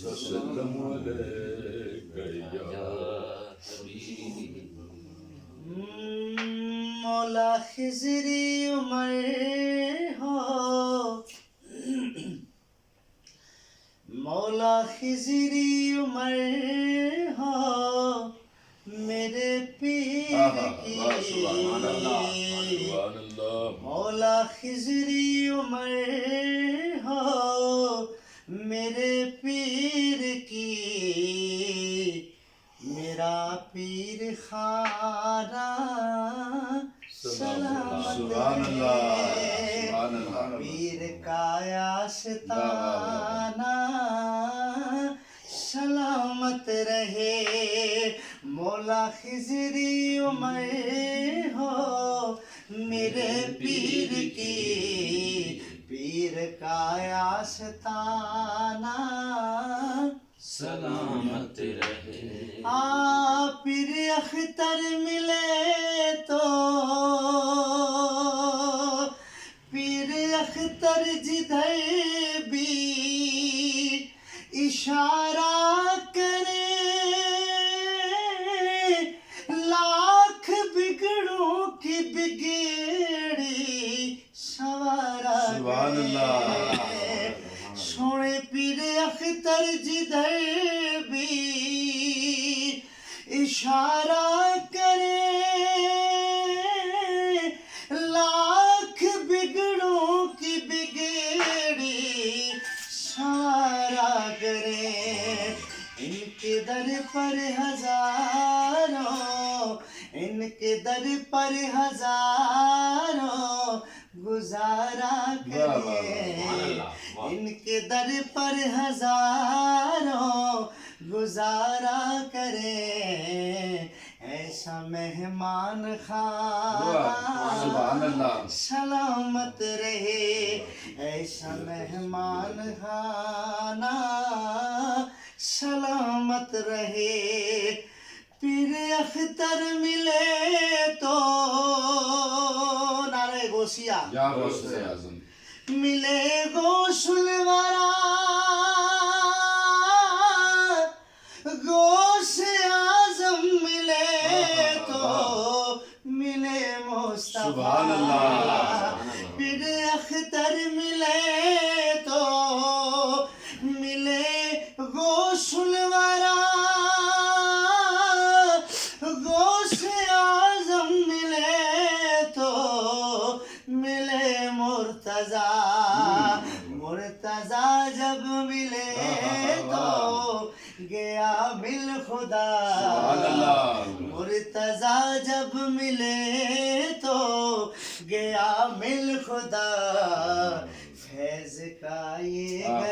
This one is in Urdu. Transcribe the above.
وسلم عليك يا حبيب مولا خضری عمر ہو مولا خضری عمر ہو میرے پیر کی سبحان اللہ مولا خضری عمر ہو میرے پیر کی میرا پیر خانہ سلامت رہے پیر کا آستانہ سلامت رہے مولا خضری عمر ہو میرے پیر کی پیر کا آستانہ سلامت رہے پیر اختر ملے تو پیر اختر جدھر بھی اشارہ کرے لاکھ بگڑوں کی بگڑی سوارا کرے سونے پیر اختر جدھر بھی اشارہ کرے لاکھ بگڑوں کی بگڑی سوارا کرے ان کے در پر ہزاروں ان کے در پر ہزاروں گزارا کرے ان کے در پر ہزاروں گزارا کرے ایسا مہمان خانہ سلامت رہے ایسا مہمان خانہ سلامت رہے پیر اختر ملے تو نعرہ غوثیہ یا غوث اعظم ملے غوث الورا غوث اعظم ملے تو ملے سبحان مصطفیٰ اللہ پیر اختر ملے تو ملے غوث الورا غوث اعظم ملے تو ملے مرتضیٰ مرتضیٰ جب ملے تو گیا مل خدا مرتضیٰ جب ملے تو گیا مل خدا فیض کا یہ